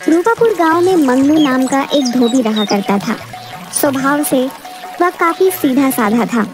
रूपापुर गांव में मंगलू नाम का एक धोबी रहा करता था। स्वभाव से वह काफी सीधा साधा था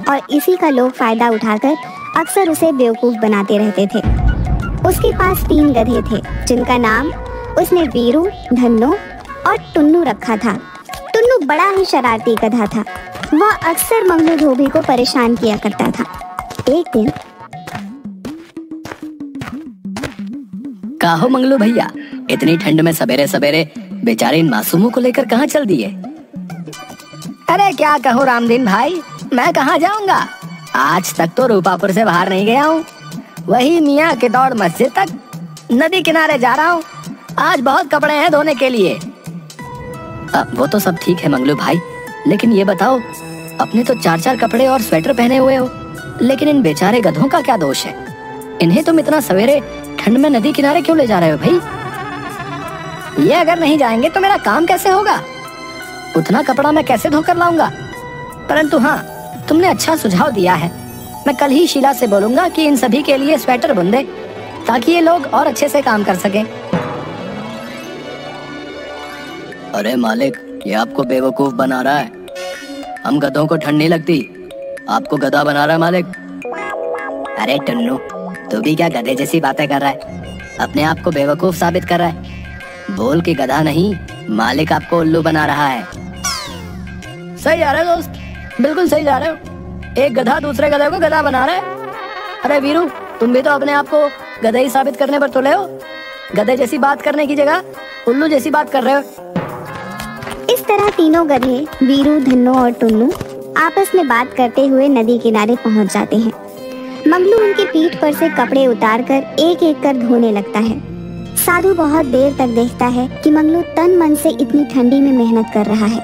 और इसी का लोग फायदा उठाकर अक्सर उसे बेवकूफ बनाते रहते थे। उसके पास 3 गधे थे जिनका नाम उसने वीरू, धन्नो और टुन्नू रखा था। टुन्नू बड़ा ही शरारती गधा था। वह अक्सर मंगलू धोबी को परेशान किया करता था। एक दिन, काहो मंगलू भैया, इतनी ठंड में सवेरे सवेरे बेचारे इन मासूमों को लेकर कहाँ चल दिए? अरे क्या कहूँ रामदीन भाई, मैं कहाँ जाऊँगा। आज तक तो रूपापुर से बाहर नहीं गया हूँ। वही मियाँ के दौड़ मस्जिद तक नदी किनारे जा रहा हूँ। आज बहुत कपड़े हैं धोने के लिए। वो तो सब ठीक है मंगलू भाई, लेकिन ये बताओ, अपने तो 4-4 कपड़े और स्वेटर पहने हुए हो, लेकिन इन बेचारे गधों का क्या दोष है? इन्हें तुम इतना सवेरे ठंड में नदी किनारे क्यों ले जा रहे हो भाई? ये अगर नहीं जाएंगे तो मेरा काम कैसे होगा? उतना कपड़ा मैं कैसे धोकर लाऊंगा? परंतु हाँ, तुमने अच्छा सुझाव दिया है। मैं कल ही शीला से बोलूंगा कि इन सभी के लिए स्वेटर बुन दे, ताकि ये लोग और अच्छे से काम कर सकें। अरे मालिक, ये आपको बेवकूफ बना रहा है। हम गधों को ठंड नहीं लगती, आपको गधा बना रहा है मालिक। अरे टुन्नू, तू भी क्या गधे जैसी बातें कर रहा है? अपने आप को बेवकूफ साबित कर रहा है। बोल के गधा नहीं, मालिक आपको उल्लू बना रहा है। सही जा रहे हो दोस्त, बिल्कुल सही जा रहे हो। एक गधा दूसरे गधे को गधा बना रहा है। अरे वीरू, तुम भी तो अपने आप को गधे ही साबित करने पर तुले हो। गधे जैसी बात करने की जगह उल्लू जैसी बात कर रहे हो। इस तरह तीनों गधे वीरू, धन्नो और टुन्नू आपस में बात करते हुए नदी किनारे पहुंच जाते हैं। मंगलू उनकी पीठ पर से कपड़े उतारकर एक एक कर धोने लगता है। साधु बहुत देर तक देखता है कि मंगलू तन मन से इतनी ठंडी में मेहनत कर रहा है।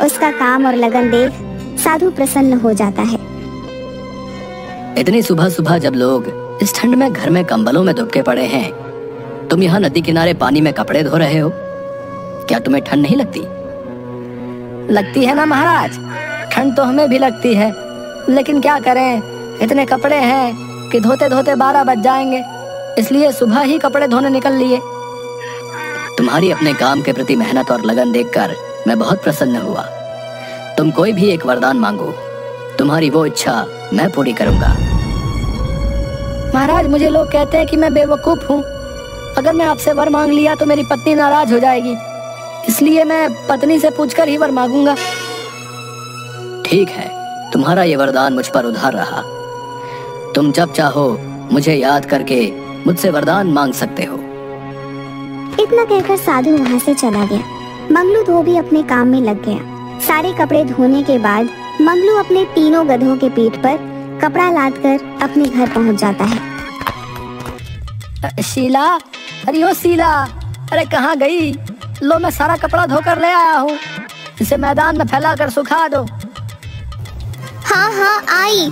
उसका काम और लगन देख साधु प्रसन्न हो जाता है। इतनी सुबह सुबह जब लोग इस ठंड में घर में कंबलों में दुबके पड़े हैं, तुम यहाँ नदी किनारे पानी में कपड़े धो रहे हो। क्या तुम्हें ठंड नहीं लगती? लगती है ना महाराज, ठंड तो हमें भी लगती है, लेकिन क्या करें, इतने कपड़े हैं कि धोते धोते 12 बज जाएंगे, इसलिए सुबह ही कपड़े धोने निकल लिए। तुम्हारी अपने काम के प्रति मेहनत और लगन देखकर मैं बहुत प्रसन्न हुआ। तुम कोई भी एक वरदान मांगो, तुम्हारी वो इच्छा मैं पूरी करूंगा। महाराज, मुझे लोग कहते हैं कि मैं बेवकूफ हूँ। अगर मैं आपसे वर मांग लिया तो मेरी पत्नी नाराज हो जाएगी, इसलिए मैं पत्नी से पूछकर ही वर मांगूंगा। ठीक है, तुम्हारा ये वरदान मुझ पर उधार रहा। तुम जब चाहो मुझे याद करके मुझसे वरदान मांग सकते हो। इतना कहकर साधु वहाँ से चला गया। मंगलू धोबी अपने काम में लग गया। सारे कपड़े धोने के बाद मंगलू अपने तीनों गधों के पीठ पर कपड़ा लादकर अपने घर पहुँच जाता है। शीला, अरे ओ शीला, अरे कहाँ गई? लो, मैं सारा कपड़ा धोकर ले आया हूँ, इसे मैदान में फैला कर सुखा दो। हाँ हाँ आई।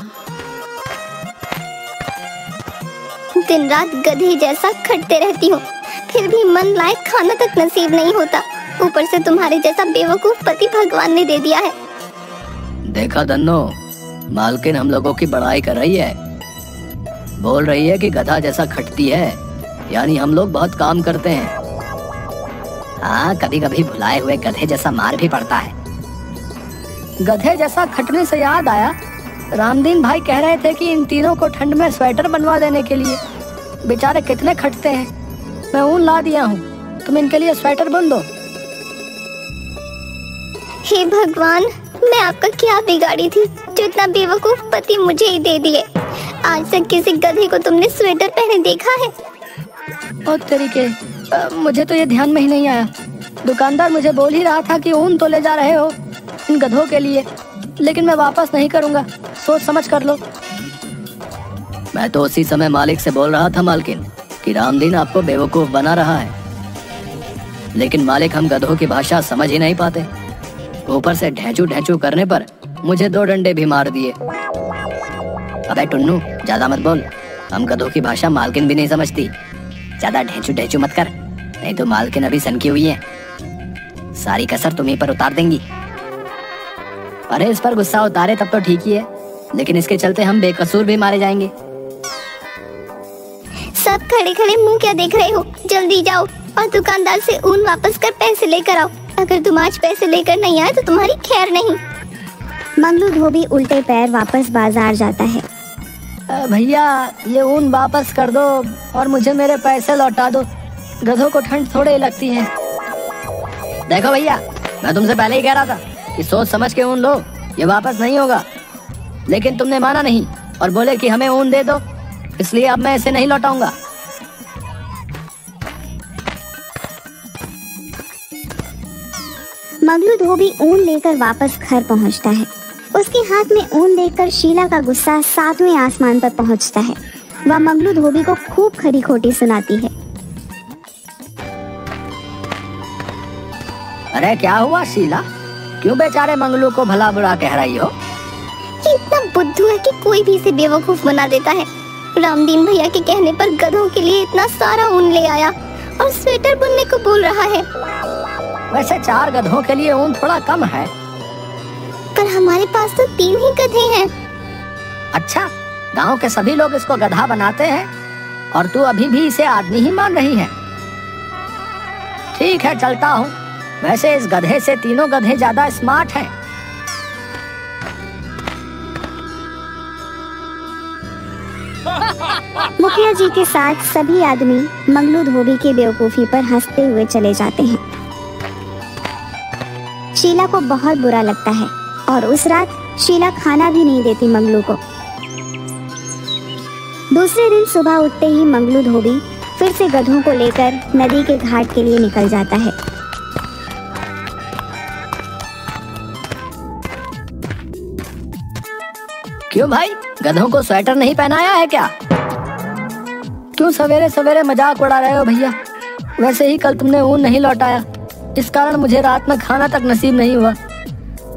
दिन रात गधे जैसा खटते रहती हूँ, फिर भी मन लायक खाना तक नसीब नहीं होता। ऊपर से तुम्हारे जैसा बेवकूफ पति भगवान ने दे दिया है। देखा धन्नो, मालकिन हम लोगों की बड़ाई कर रही है। बोल रही है कि गधा जैसा खटती है, यानी हम लोग बहुत काम करते हैं। हाँ, कभी कभी भुलाए हुए गधे जैसा मार भी पड़ता है। गधे जैसा खटने से याद आया, रामदीन भाई कह रहे थे कि इन तीनों को ठंड में स्वेटर बनवा देने के लिए। बेचारे कितने खटते हैं। मैं ऊन ला दिया हूँ, तुम इनके लिए स्वेटर बुन दो। हे भगवान, मैं आपका क्या बिगाड़ी थी जो इतना बेवकूफ पति मुझे ही दे दिए। आज तक किसी गधे को तुमने स्वेटर पहने देखा है? और तरीके, मुझे तो ये ध्यान में ही नहीं आया। दुकानदार मुझे बोल ही रहा था कि ऊन तो ले जा रहे हो इन गधों के लिए, लेकिन मैं वापस नहीं करूंगा, सोच समझ कर लो। मैं तो उसी समय मालिक से बोल रहा था मालकिन कि रामदीन आपको बेवकूफ बना रहा है, लेकिन मालिक हम गधों की भाषा समझ ही नहीं पाते। ऊपर से ढेंचू ढेंचू करने पर मुझे 2 डंडे भी मार दिए। अबे टुन्नू, ज्यादा मत बोल, हम गधों की भाषा मालकिन भी नहीं समझती। ज्यादा ढेंचू ढेंचू मत कर, नहीं तो मालकिन अभी सनकी हुई है, सारी कसर तुम्हीं पर उतार देंगी। अरे इस पर गुस्सा उतारे तब तो ठीक ही है, लेकिन इसके चलते हम बेकसूर भी मारे जाएंगे। सब खड़े खड़े मुंह क्या देख रहे हो? जल्दी जाओ और दुकानदार से ऊन वापस कर पैसे लेकर आओ। अगर तुम आज पैसे लेकर नहीं आए तो तुम्हारी खैर नहीं। मंगलू धोबी उल्टे पैर वापस बाजार जाता है। भैया ये ऊन वापस कर दो और मुझे मेरे पैसे लौटा दो। गधों को ठंड थोड़े लगती है। देखो भैया, मैं तुमसे पहले ही कह रहा था कि सोच समझ के ऊन लो, ये वापस नहीं होगा। लेकिन तुमने माना नहीं और बोले कि हमें ऊन दे दो, इसलिए अब मैं इसे नहीं लौटाऊंगा। मंगलू धोबी ऊन लेकर वापस घर पहुंचता है। उसके हाथ में ऊन देखकर शीला का गुस्सा 7वें आसमान पर पहुंचता है। वह मंगलू धोबी को खूब खरी खोटी सुनाती है। अरे क्या हुआ शीला, क्यों बेचारे मंगलू को भला बुरा कह रही हो? कि इतना बुद्धू है कि कोई भी इसे बेवकूफ बना देता है। रामदीन भैया के कहने पर गधों के लिए इतना सारा ऊन ले आया और स्वेटर बुनने को बोल रहा है। वैसे 4 गधों के लिए ऊन थोड़ा कम है। पर हमारे पास तो 3 ही गधे हैं। अच्छा, गांव के सभी लोग इसको गधा बनाते हैं और तू अभी भी इसे आदमी ही मान रही है। ठीक है, चलता हूँ। वैसे इस गधे से तीनों गधे ज्यादा स्मार्ट हैं। मुखिया जी के साथ सभी आदमी मंगलू धोबी की बेवकूफी पर हंसते हुए चले जाते हैं। शीला को बहुत बुरा लगता है और उस रात शीला खाना भी नहीं देती मंगलू को। दूसरे दिन सुबह उठते ही मंगलू धोबी फिर से गधों को लेकर नदी के घाट के लिए निकल जाता है। क्यों भाई, गधों को स्वेटर नहीं पहनाया है क्या? क्यों सवेरे सवेरे मजाक उड़ा रहे हो भैया? वैसे ही कल तुमने ऊन नहीं लौटाया, इस कारण मुझे रात में खाना तक नसीब नहीं हुआ।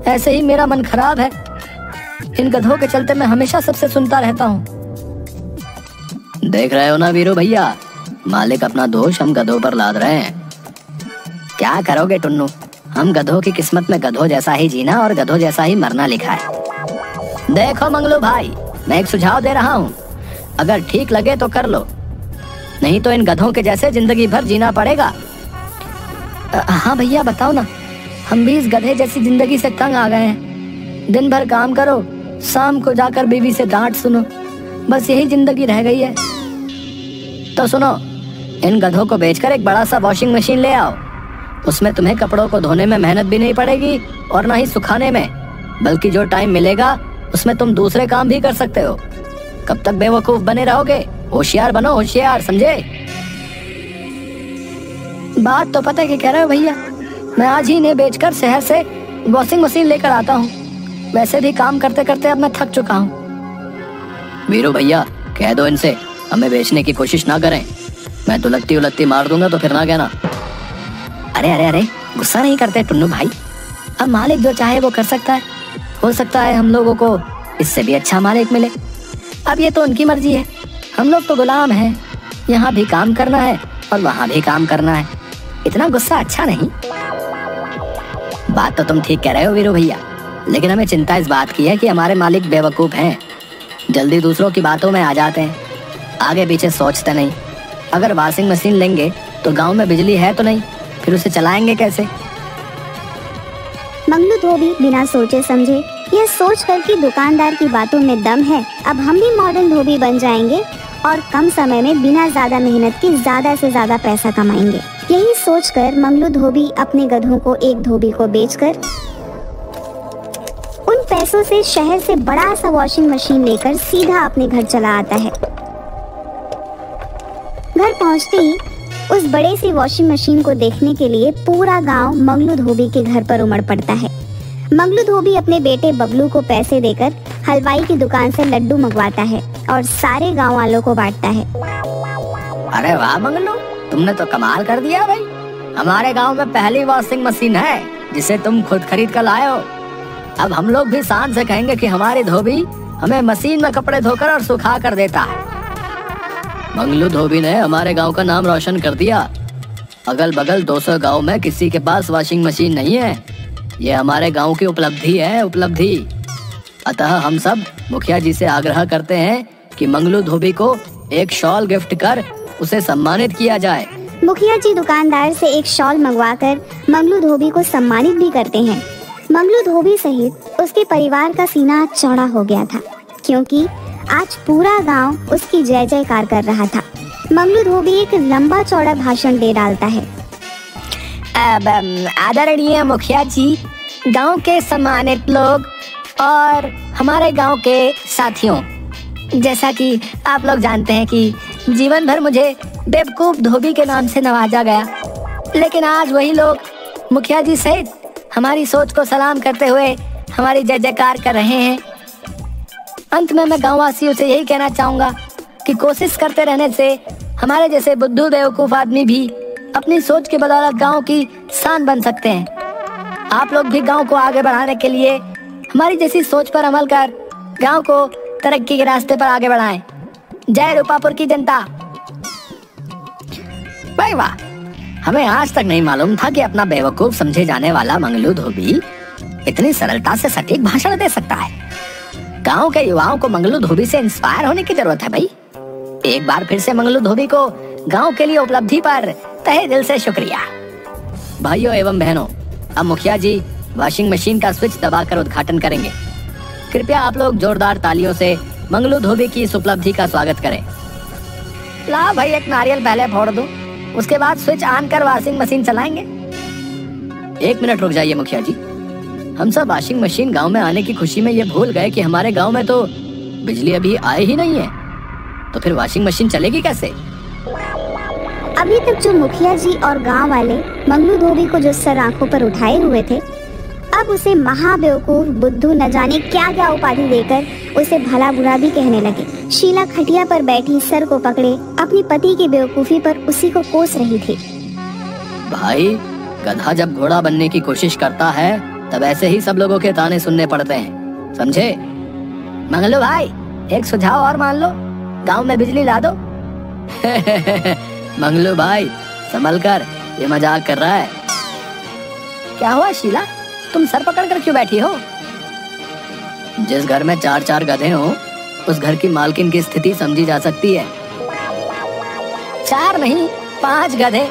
ऐसे ही मेरा मन खराब है। इन गधों के चलते मैं हमेशा सबसे सुनता रहता हूँ। देख रहे हो ना वीरू भैया, मालिक अपना दोष हम गधों पर लाद रहे हैं। क्या करोगे टुन्नू, हम गधों की किस्मत में गधों जैसा ही जीना और गधों जैसा ही मरना लिखा है। देखो मंगलू भाई, मैं एक सुझाव दे रहा हूँ, अगर ठीक लगे तो कर लो, नहीं तो इन गधों के जैसे जिंदगी भर जीना पड़ेगा। हाँ भैया बताओ ना, हम भी इस गधे जैसी जिंदगी से तंग आ गए हैं। दिन भर काम करो, शाम को जाकर बीवी से डांट सुनो, बस यही जिंदगी रह गई है। तो सुनो, इन गधों को बेचकर एक बड़ा सा वॉशिंग मशीन ले आओ। उसमें तुम्हें कपड़ों को धोने में मेहनत भी नहीं पड़ेगी और ना ही सुखाने में, बल्कि जो टाइम मिलेगा उसमें तुम दूसरे काम भी कर सकते हो। कब तक बेवकूफ बने रहोगे? होशियार बनो, होशियार, समझे? बात तो पता है कि कह रहे हो भैया, मैं आज ही इन्हें बेचकर शहर से वॉशिंग मशीन लेकर आता हूँ। वैसे भी काम करते करते अब मैं थक चुका हूँ। वीरू भैया कह दो इनसे हमें बेचने की कोशिश ना करें, मैं तो उलट्टी उलट्टी मार दूंगा तो फिर ना कहना। अरे अरे अरे, गुस्सा नहीं करते टुन्नू भाई, अब मालिक जो चाहे वो कर सकता है। हो सकता है हम लोगों को इससे भी अच्छा मालिक मिले। अब ये तो उनकी मर्जी है, हम लोग तो गुलाम हैं। यहाँ भी काम करना है और वहाँ भी काम करना है, इतना गुस्सा अच्छा नहीं। बात तो तुम ठीक कह रहे हो वीरू भैया, लेकिन हमें चिंता इस बात की है कि हमारे मालिक बेवकूफ हैं, जल्दी दूसरों की बातों में आ जाते हैं, आगे पीछे सोचते नहीं। अगर वॉशिंग मशीन लेंगे तो गांव में बिजली है तो नहीं, फिर उसे चलाएंगे कैसे? मंगलू धोबी बिना सोचे समझे यह सोच कर कि दुकानदार की बातों में दम है, अब हम भी मॉडर्न धोबी बन जाएंगे और कम समय में बिना ज्यादा मेहनत के ज्यादा से ज्यादा पैसा कमाएंगे। यही सोचकर मंगलू धोबी अपने गधों को एक धोबी को बेचकर उन पैसों से शहर से बड़ा सा वॉशिंग मशीन लेकर सीधा अपने घर चला आता है। घर पहुंचते ही उस बड़े सी वॉशिंग मशीन को देखने के लिए पूरा गांव मंगलू धोबी के घर पर उमड़ पड़ता है। मंगलू धोबी अपने बेटे बबलू को पैसे देकर हलवाई की दुकान से लड्डू मंगवाता है और सारे गांव वालों को बांटता है। अरे वाह मंगलू, तुमने तो कमाल कर दिया भाई। हमारे गांव में पहली वॉशिंग मशीन है जिसे तुम खुद खरीद कर लाए हो। अब हम लोग भी शान से कहेंगे कि हमारी धोबी हमें मशीन में कपड़े धोकर और सुखा कर देता है। मंगलू धोबी ने हमारे गांव का नाम रोशन कर दिया। अगल बगल 200 गांव में किसी के पास वॉशिंग मशीन नहीं है। ये हमारे गांव की उपलब्धि है, उपलब्धि। अतः हम सब मुखिया जी से आग्रह करते हैं कि मंगलू धोबी को एक शॉल गिफ्ट कर उसे सम्मानित किया जाए। मुखिया जी दुकानदार से एक शॉल मंगवाकर मंगलू धोबी को सम्मानित भी करते हैं। मंगलू धोबी सहित उसके परिवार का सीना चौड़ा हो गया था, क्योंकि आज पूरा गांव उसकी जय जयकार कर रहा था। मंगलू धोबी एक लंबा चौड़ा भाषण दे डालता है। आदरणीय मुखिया जी, गांव के सम्मानित लोग और हमारे गांव के साथियों, जैसा कि आप लोग जानते हैं कि जीवन भर मुझे बेवकूफ धोबी के नाम से नवाजा गया, लेकिन आज वही लोग मुखिया जी सहित हमारी सोच को सलाम करते हुए हमारी जय जयकार कर रहे हैं। अंत में मैं गांववासियों से यही कहना चाहूंगा कि कोशिश करते रहने से हमारे जैसे बुद्धू बेवकूफ आदमी भी अपनी सोच के बदौलत गांव की शान बन सकते हैं। आप लोग भी गांव को आगे बढ़ाने के लिए हमारी जैसी सोच पर अमल कर गांव को तरक्की के रास्ते पर आगे बढ़ाएं। जय रूपापुर की जनता। भाई वाह, हमें आज तक नहीं मालूम था कि अपना बेवकूफ समझे जाने वाला मंगलू धोबी इतनी सरलता से सटीक भाषण दे सकता है। गांव के युवाओं को मंगलू धोबी से इंस्पायर होने की जरूरत है भाई। एक बार फिर से मंगलू धोबी को गांव के लिए उपलब्धि पर तहे दिल से शुक्रिया। भाइयों एवं बहनों, अब मुखिया जी वॉशिंग मशीन का स्विच दबाकर उद्घाटन करेंगे। कृपया आप लोग जोरदार तालियों से मंगलू धोबी की इस उपलब्धि का स्वागत करें। ला भाई, एक नारियल पहले फोड़ दो, उसके बाद स्विच ऑन कर वॉशिंग मशीन चलाएंगे। 1 मिनट रुक जाइए मुखिया जी, हम सब वॉशिंग मशीन गांव में आने की खुशी में ये भूल गए कि हमारे गांव में तो बिजली अभी आई ही नहीं है, तो फिर वॉशिंग मशीन चलेगी कैसे? अभी तक जो मुखिया जी और गांव वाले मंगलू धोबी को जो सर आंखों पर उठाए हुए थे, अब उसे महाबेवकूफ, बुद्धू, न जाने क्या क्या उपाधि देकर उसे भला बुरा भी कहने लगे। शीला खटिया पर बैठी सर को पकड़े अपनी पति की बेवकूफी पर उसी को कोस रही थी। भाई, गधा जब घोड़ा बनने की कोशिश करता है तब ऐसे ही सब लोगों के ताने सुनने पड़ते हैं, समझे? मंगलू भाई, एक सुझाव और मान लो, गांव में बिजली ला दो। मंगलू भाई, संभल कर, ये मजाक कर रहा है। क्या हुआ शीला, तुम सर पकड़ कर क्यों बैठी हो? जिस घर में 4-4 गधे हो, उस घर की मालकिन की स्थिति समझी जा सकती है। 4 नहीं, 5 गधे,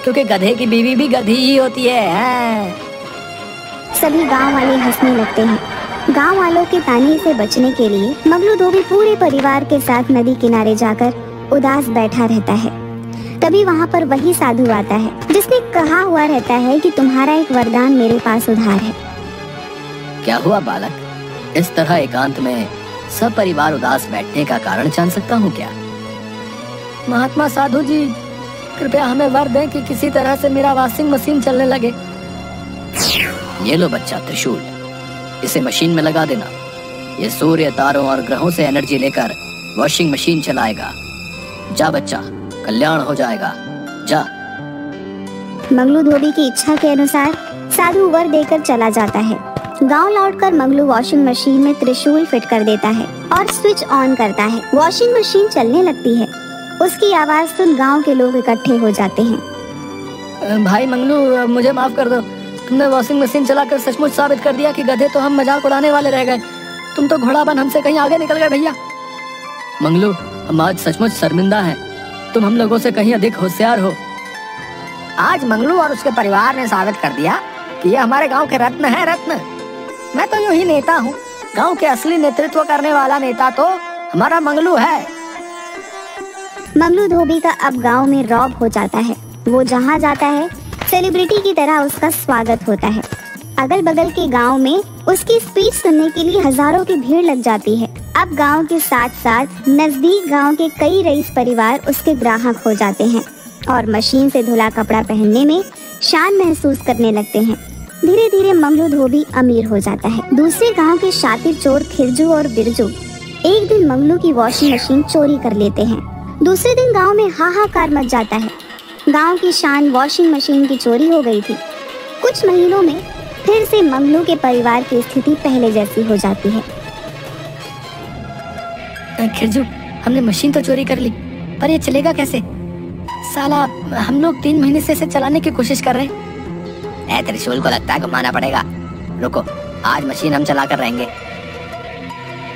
क्योंकि गधे की बीवी भी गधी ही होती है। सभी गांव वाले हंसने लगते हैं। गांव वालों के ताने से बचने के लिए मंगलू धोबी पूरे परिवार के साथ नदी किनारे जाकर उदास बैठा रहता है। तभी वहाँ पर वही साधु आता है जिसने कहा हुआ रहता है कि तुम्हारा एक वरदान मेरे पास उधार है। क्या हुआ बालक, इस तरह एकांत में सब परिवार उदास बैठने का कारण जान सकता हूँ क्या? महात्मा साधु जी, कृपया हमें वर दें कि किसी तरह से मेरा वॉशिंग मशीन चलने लगे। ये लो बच्चा त्रिशूल, इसे मशीन में लगा देना। ये सूर्य, तारों और ग्रहों से एनर्जी लेकर वॉशिंग मशीन चलाएगा। जा बच्चा, कल्याण हो जाएगा, जा। मंगलू धोबी की इच्छा के अनुसार साधु वर देकर चला जाता है। गांव लौटकर मंगलू वॉशिंग मशीन में त्रिशूल फिट कर देता है और स्विच ऑन करता है। वॉशिंग मशीन चलने लगती है। उसकी आवाज सुन गांव के लोग इकट्ठे हो जाते हैं। भाई मंगलू, मुझे माफ कर दो, तुमने वॉशिंग मशीन चलाकर सचमुच साबित कर दिया कि गधे तो हम मजाक उड़ाने वाले रह गए। तुम तो घोड़ा बन हमसे कहीं आगे निकल गए भैया। मंगलू, हम आज सचमुच शर्मिंदा हैं। तुम हम लोगों से कहीं अधिक होशियार हो। आज मंगलू और उसके परिवार ने साबित कर दिया कि ये हमारे गांव के रत्न है, रत्न। मैं तो यूं ही नेता हूँ, गांव के असली नेतृत्व करने वाला नेता तो हमारा मंगलू है। मंगलू धोबी का अब गांव में रौब हो जाता है। वो जहाँ जाता है सेलिब्रिटी की तरह उसका स्वागत होता है। अगल बगल के गांव में उसकी स्पीच सुनने के लिए हजारों की भीड़ लग जाती है। अब गांव के साथ साथ नजदीक गांव के कई रईस परिवार उसके ग्राहक हो जाते हैं और मशीन से धुला कपड़ा पहनने में शान महसूस करने लगते हैं। धीरे धीरे मंगलू धोबी अमीर हो जाता है। दूसरे गांव के शातिर चोर खिरजू और बिरजू एक दिन मंगलू की वॉशिंग मशीन चोरी कर लेते हैं। दूसरे दिन गांव में हाहाकार मच जाता है। गांव की शान वॉशिंग मशीन की चोरी हो गई थी। कुछ महीनों में फिर से मंगलू के परिवार की स्थिति पहले जैसी हो जाती है। खिरजू, हमने मशीन तो चोरी कर ली, पर ये चलेगा कैसे? साला, हम लोग 3 महीने से इसे चलाने की कोशिश कर रहे हैं। त्रिशूल को लगता है घुमाना पड़ेगा। रुको, आज मशीन हम चला कर रहेंगे।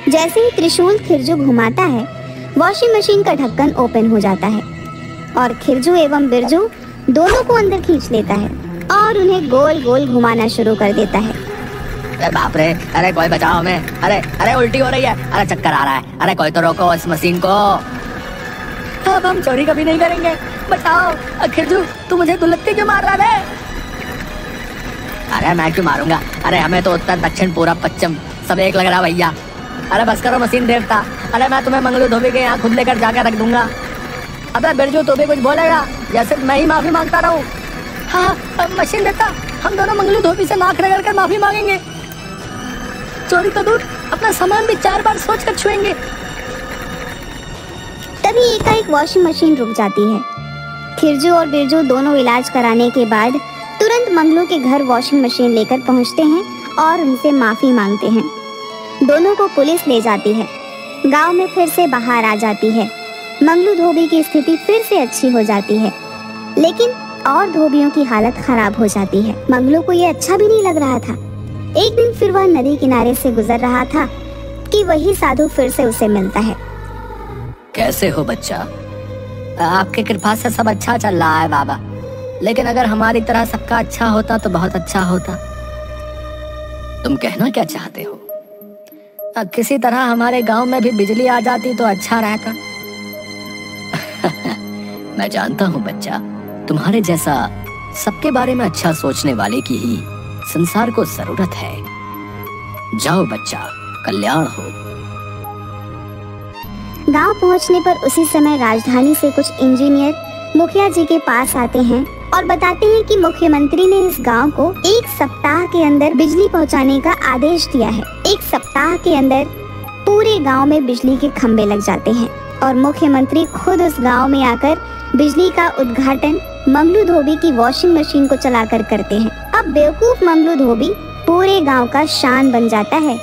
जैसे ही त्रिशूल खिरजू घुमाता है, वॉशिंग मशीन का ढक्कन ओपन हो जाता है। और खिरजू एवं बिरजू दोनों को अंदर खींच लेता है और उन्हें गोल गोल घुमाना शुरू कर देता है। अरे बाप रे, अरे कोई बचाओ हमें, अरे अरे उल्टी हो रही है, अरे चक्कर आ रहा है, अरे कोई तो रोको इस मशीन को। अब हम चोरी कभी नहीं करेंगे, बचाओ। खिरजू तू मुझे दुलत्ती क्यों मार रहा है? अरे मैं क्यों मारूंगा, अरे हमें तो उत्तर दक्षिण पूरब पश्चिम सब एक लग रहा भैया। अरे बस करो मशीन देवता, अरे मैं तुम्हें मंगलू धोबी के यहाँ खुद लेकर जाकर रख दूंगा। अबे बिरजू तू भी कुछ बोलेगा या सिर्फ मैं ही माफी मांगता रहूं? हाँ मशीन देवता, हम दोनों मंगलू धोबी से नाक रगड़ कर माफी मांगेंगे। चोरी तो दूर, अपना सामान भी 4 बार सोच कर छुएंगे। तभी एकाएक वॉशिंग मशीन रुक जाती है। खिरजू और बिरजू दोनों इलाज कराने के बाद तुरंत मंगलू के घर वॉशिंग मशीन लेकर पहुंचते हैं और उनसे माफी मांगते हैं। दोनों को पुलिस ले जाती है। गांव में फिर से बाहर आ जाती है। मंगलू धोबी की स्थिति फिर से अच्छी हो जाती है, लेकिन और धोबियों की हालत खराब हो जाती है। मंगलू को ये अच्छा भी नहीं लग रहा था। एक दिन फिर वह नदी किनारे से गुजर रहा था कि वही साधु फिर से उसे मिलता है। कैसे हो बच्चा? आपकी कृपा से सब अच्छा चल रहा है बाबा, लेकिन अगर हमारी तरह सबका अच्छा होता तो बहुत अच्छा होता। तुम कहना क्या चाहते हो? किसी तरह हमारे गांव में भी बिजली आ जाती तो अच्छा रहता। मैं जानता हूँ बच्चा, तुम्हारे जैसा सबके बारे में अच्छा सोचने वाले की ही संसार को जरूरत है। जाओ बच्चा, कल्याण हो। गांव पहुंचने पर उसी समय राजधानी से कुछ इंजीनियर मुखिया जी के पास आते हैं और बताते हैं कि मुख्यमंत्री ने इस गांव को 1 सप्ताह के अंदर बिजली पहुंचाने का आदेश दिया है। 1 सप्ताह के अंदर पूरे गांव में बिजली के खंभे लग जाते हैं और मुख्यमंत्री खुद उस गांव में आकर बिजली का उद्घाटन मंगलू धोबी की वॉशिंग मशीन को चलाकर करते हैं। अब बेवकूफ मंगलू धोबी पूरे गांव का शान बन जाता है